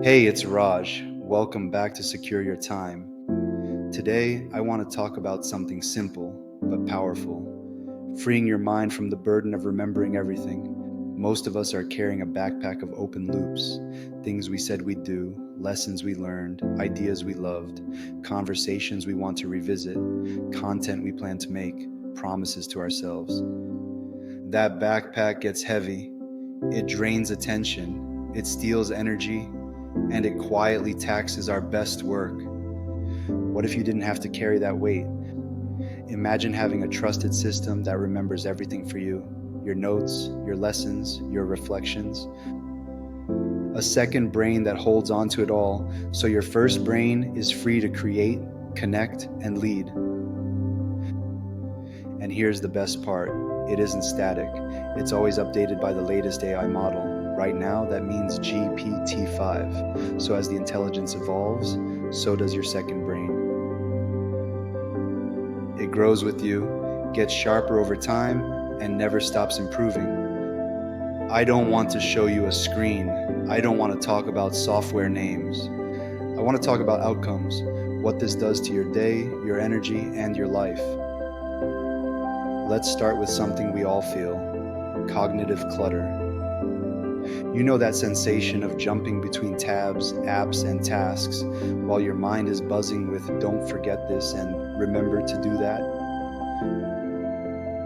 Hey, it's Raj. Welcome back to Secure Your Time. Today, I want to talk about something simple but powerful, freeing your mind from the burden of remembering everything. Most of us are carrying a backpack of open loops, things we said we'd do, lessons we learned, ideas we loved, conversations we want to revisit, content we plan to make, promises to ourselves. That backpack gets heavy, it drains attention, it steals energy, and it quietly taxes our best work. What if you didn't have to carry that weight? Imagine having a trusted system that remembers everything for you, your notes, your lessons, your reflections. A second brain that holds on to it all, so your first brain is free to create, connect, and lead. And here's the best part. It isn't static. It's always updated by the latest AI model. Right now, that means GPT-5. So as the intelligence evolves, so does your second brain. It grows with you, gets sharper over time, and never stops improving. I don't want to show you a screen. I don't want to talk about software names. I want to talk about outcomes, what this does to your day, your energy, and your life. Let's start with something we all feel: cognitive clutter. You know that sensation of jumping between tabs, apps, and tasks while your mind is buzzing with "don't forget this" and "remember to do that"?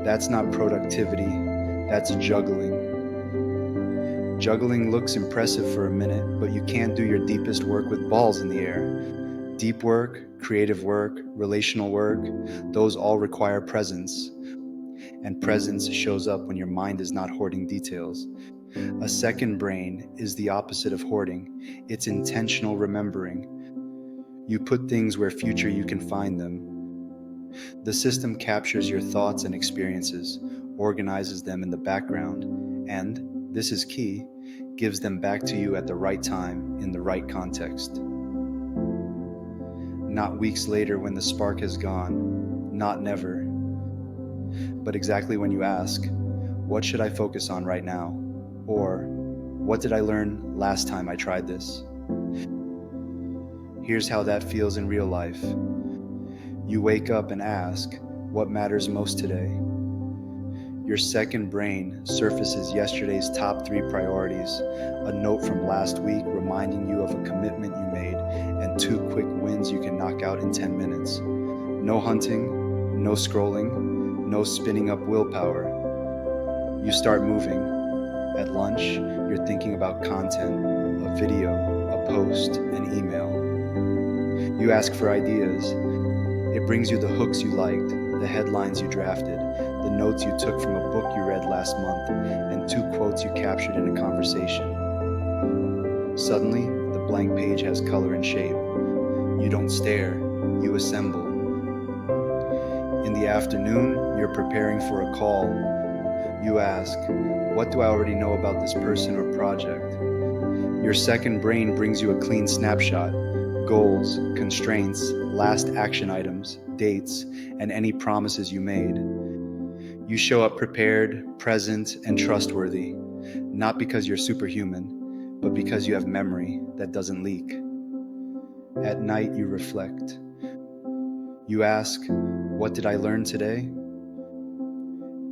That's not productivity, that's juggling. Juggling looks impressive for a minute, but you can't do your deepest work with balls in the air. Deep work, creative work, relational work, those all require presence. And presence shows up when your mind is not hoarding details. A second brain is the opposite of hoarding. It's intentional remembering. You put things where future you can find them. The system captures your thoughts and experiences, organizes them in the background, and, this is key, gives them back to you at the right time, in the right context. Not weeks later when the spark has gone, not never, but exactly when you ask, what should I focus on right now? Or, what did I learn last time I tried this? Here's how that feels in real life. You wake up and ask, what matters most today? Your second brain surfaces yesterday's top 3 priorities, a note from last week reminding you of a commitment you made, and 2 quick wins you can knock out in 10 minutes. No hunting, no scrolling, no spinning up willpower. You start moving. At lunch, you're thinking about content, a video, a post, an email. You ask for ideas. It brings you the hooks you liked, the headlines you drafted, the notes you took from a book you read last month, and 2 quotes you captured in a conversation. Suddenly, the blank page has color and shape. You don't stare, you assemble. In the afternoon, you're preparing for a call. You ask, what do I already know about this person or project? Your second brain brings you a clean snapshot: goals, constraints, last action items, dates, and any promises you made. You show up prepared, present, and trustworthy, not because you're superhuman, but because you have memory that doesn't leak. At night, you reflect. You ask, what did I learn today?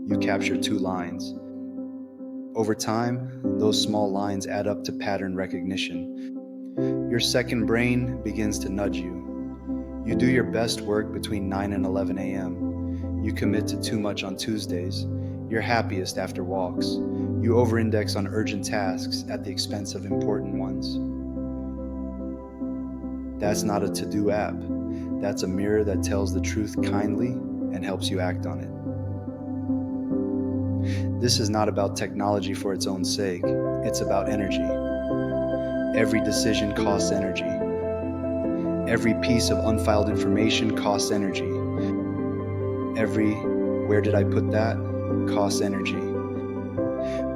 You capture 2 lines. Over time, those small lines add up to pattern recognition. Your second brain begins to nudge you. You do your best work between 9 and 11 a.m. You commit to too much on Tuesdays. You're happiest after walks. You over-index on urgent tasks at the expense of important ones. That's not a to-do app. That's a mirror that tells the truth kindly and helps you act on it. This is not about technology for its own sake. It's about energy. Every decision costs energy. Every piece of unfiled information costs energy. Every "where did I put that?" costs energy.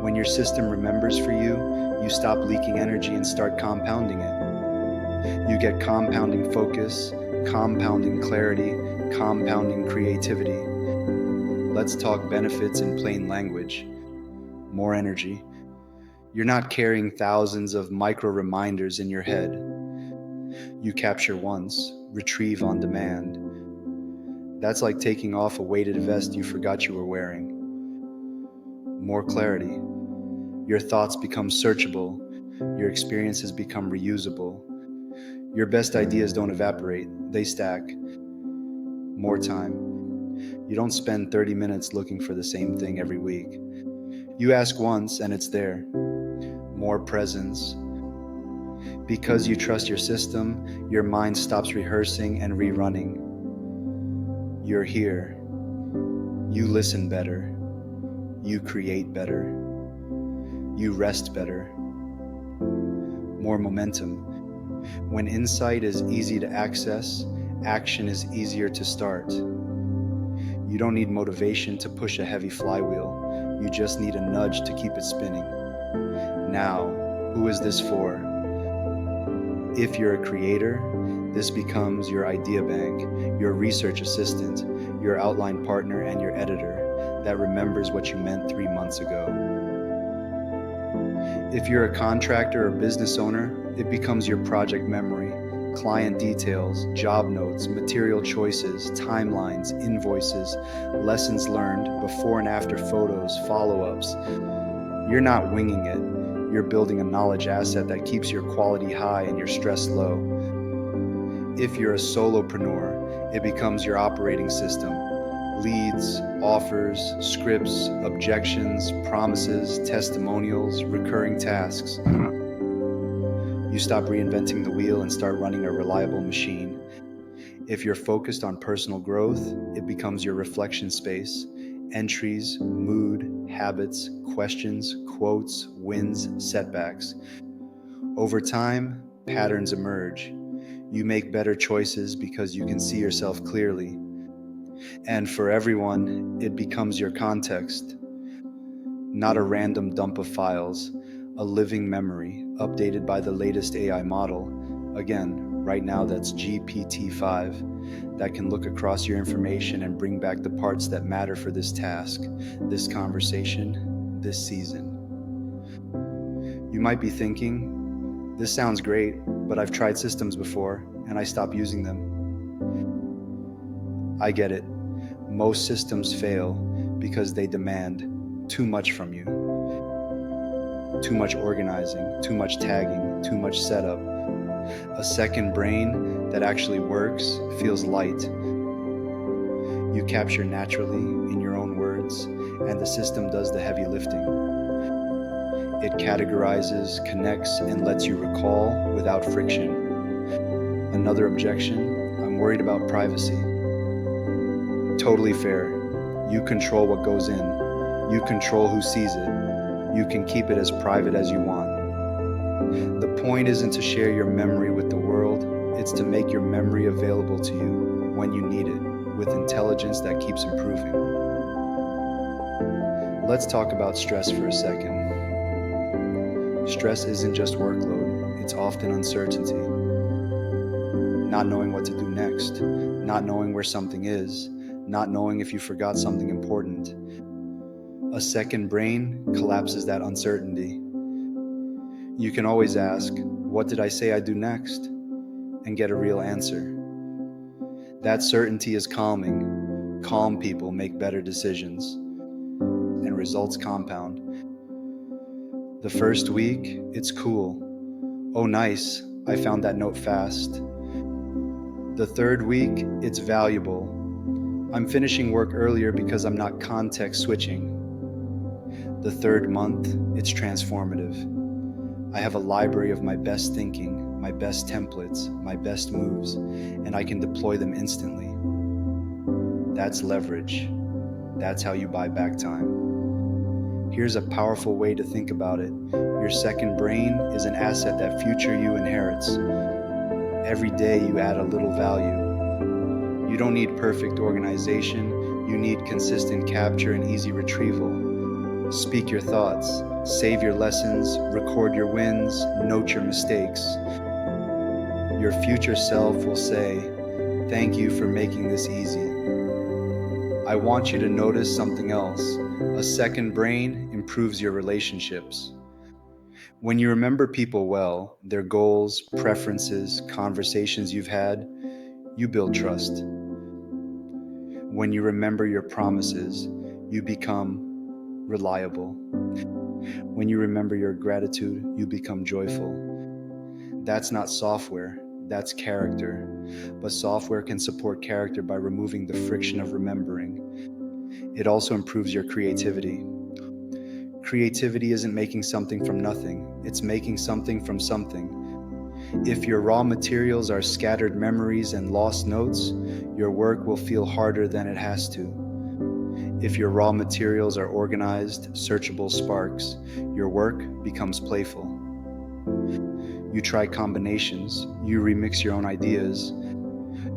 When your system remembers for you, you stop leaking energy and start compounding it. You get compounding focus, compounding clarity, compounding creativity. Let's talk benefits in plain language. More energy. You're not carrying thousands of micro reminders in your head. You capture once, retrieve on demand. That's like taking off a weighted vest you forgot you were wearing. More clarity. Your thoughts become searchable. Your experiences become reusable. Your best ideas don't evaporate, they stack. More time. You don't spend 30 minutes looking for the same thing every week. You ask once and it's there. More presence. Because you trust your system, your mind stops rehearsing and rerunning. You're here. You listen better. You create better. You rest better. More momentum. When insight is easy to access, action is easier to start. You don't need motivation to push a heavy flywheel. You just need a nudge to keep it spinning. Now, who is this for? If you're a creator, this becomes your idea bank, your research assistant, your outline partner, and your editor that remembers what you meant 3 months ago. If you're a contractor or business owner, it becomes your project memory, client details, job notes, material choices, timelines, invoices, lessons learned, before and after photos, follow-ups. You're not winging it. You're building a knowledge asset that keeps your quality high and your stress low. If you're a solopreneur, it becomes your operating system. Leads, offers, scripts, objections, promises, testimonials, recurring tasks. You stop reinventing the wheel and start running a reliable machine. If you're focused on personal growth, it becomes your reflection space. Entries, mood, habits, questions, quotes, wins, setbacks. Over time, patterns emerge. You make better choices because you can see yourself clearly. And for everyone, it becomes your context. Not a random dump of files, a living memory, updated by the latest AI model. Again, right now that's GPT-5, that can look across your information and bring back the parts that matter for this task, this conversation, this season. You might be thinking, this sounds great, but I've tried systems before and I stopped using them. I get it. Most systems fail because they demand too much from you. Too much organizing, too much tagging, too much setup. A second brain that actually works feels light. You capture naturally in your own words, and the system does the heavy lifting. It categorizes, connects, and lets you recall without friction. Another objection, I'm worried about privacy. Totally fair. You control what goes in. You control who sees it. You can keep it as private as you want. The point isn't to share your memory with the world, it's to make your memory available to you when you need it, with intelligence that keeps improving. Let's talk about stress for a second. Stress isn't just workload, it's often uncertainty. Not knowing what to do next, not knowing where something is, not knowing if you forgot something important. A second brain collapses that uncertainty. You can always ask, what did I say I'd do next? And get a real answer. That certainty is calming. Calm people make better decisions. And results compound. The first week, it's cool. Oh nice, I found that note fast. The third week, it's valuable. I'm finishing work earlier because I'm not context switching. The third month, it's transformative. I have a library of my best thinking, my best templates, my best moves, and I can deploy them instantly. That's leverage. That's how you buy back time. Here's a powerful way to think about it. Your second brain is an asset that future you inherits. Every day you add a little value. You don't need perfect organization, you need consistent capture and easy retrieval. Speak your thoughts, save your lessons, record your wins, note your mistakes. Your future self will say, thank you for making this easy. I want you to notice something else. A second brain improves your relationships. When you remember people well, their goals, preferences, conversations you've had, you build trust. When you remember your promises, you become reliable. When you remember your gratitude, you become joyful. That's not software, that's character. But software can support character by removing the friction of remembering. It also improves your creativity. Creativity isn't making something from nothing, it's making something from something. If your raw materials are scattered memories and lost notes, your work will feel harder than it has to. If your raw materials are organized, searchable sparks, your work becomes playful. You try combinations, you remix your own ideas,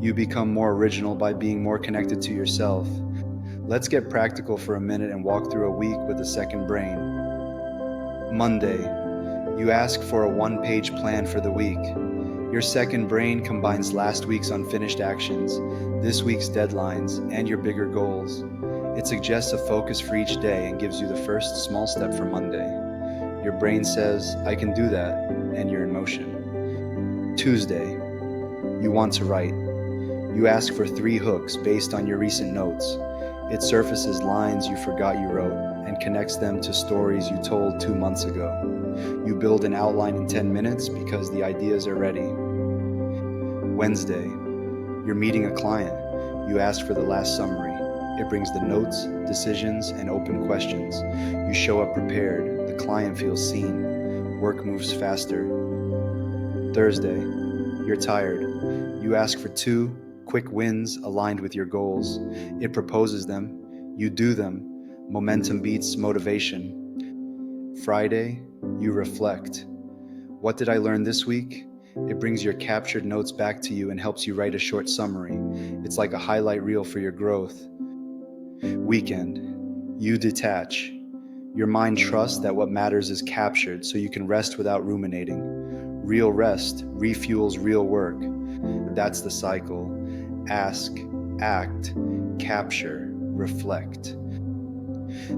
you become more original by being more connected to yourself. Let's get practical for a minute and walk through a week with a second brain. Monday, you ask for a one-page plan for the week. Your second brain combines last week's unfinished actions, this week's deadlines, and your bigger goals. It suggests a focus for each day and gives you the first small step for Monday. Your brain says, I can do that, and you're in motion. Tuesday, you want to write. You ask for 3 hooks based on your recent notes. It surfaces lines you forgot you wrote and connects them to stories you told 2 months ago. You build an outline in 10 minutes because the ideas are ready. Wednesday, you're meeting a client. You ask for the last summary. It brings the notes, decisions, and open questions. You show up prepared. The client feels seen. Work moves faster. Thursday, you're tired. You ask for 2 quick wins aligned with your goals. It proposes them. You do them. Momentum beats motivation. Friday, you reflect. What did I learn this week? It brings your captured notes back to you and helps you write a short summary. It's like a highlight reel for your growth. Weekend, you detach. Your mind trusts that what matters is captured so you can rest without ruminating. Real rest refuels real work. That's the cycle. Ask, act, capture, reflect.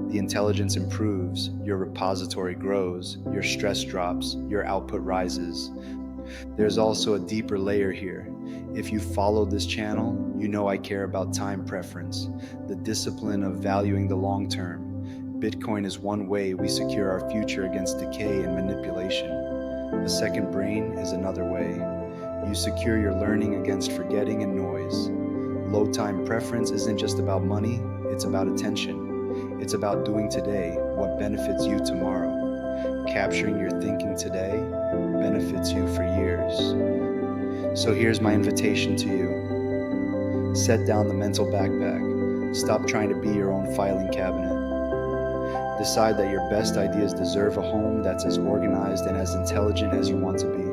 The intelligence improves, your repository grows, your stress drops, your output rises. There's also a deeper layer here. If you follow this channel, you know I care about time preference, the discipline of valuing the long term. Bitcoin is one way we secure our future against decay and manipulation. A second brain is another way. You secure your learning against forgetting and noise. Low time preference isn't just about money, it's about attention. It's about doing today what benefits you tomorrow. Capturing your thinking today benefits you for years. So here's my invitation to you. Set down the mental backpack. Stop trying to be your own filing cabinet. Decide that your best ideas deserve a home that's as organized and as intelligent as you want to be.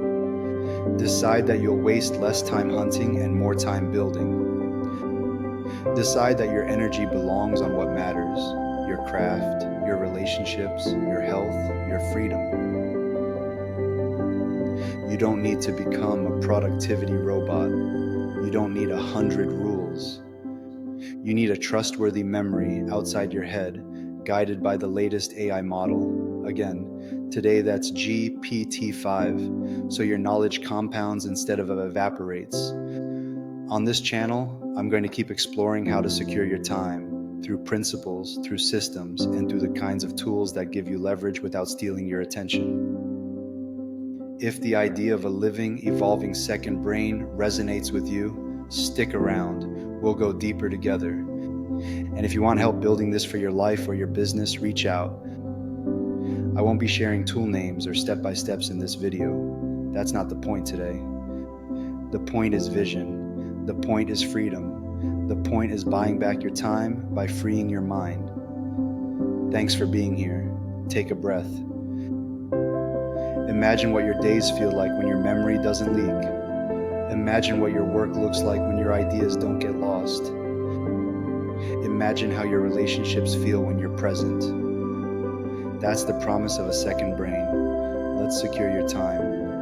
Decide that you'll waste less time hunting and more time building. Decide that your energy belongs on what matters, your craft, your relationships, your health, your freedom. You don't need to become a productivity robot. You don't need 100 rules. You need a trustworthy memory outside your head, guided by the latest AI model. Again, today that's GPT-5, so your knowledge compounds instead of evaporates. On this channel, I'm going to keep exploring how to secure your time through principles, through systems, and through the kinds of tools that give you leverage without stealing your attention. If the idea of a living, evolving second brain resonates with you, stick around. We'll go deeper together. And if you want help building this for your life or your business, reach out. I won't be sharing tool names or step-by-steps in this video. That's not the point today. The point is vision. The point is freedom. The point is buying back your time by freeing your mind. Thanks for being here. Take a breath. Imagine what your days feel like when your memory doesn't leak. Imagine what your work looks like when your ideas don't get lost. Imagine how your relationships feel when you're present. That's the promise of a second brain. Let's secure your time.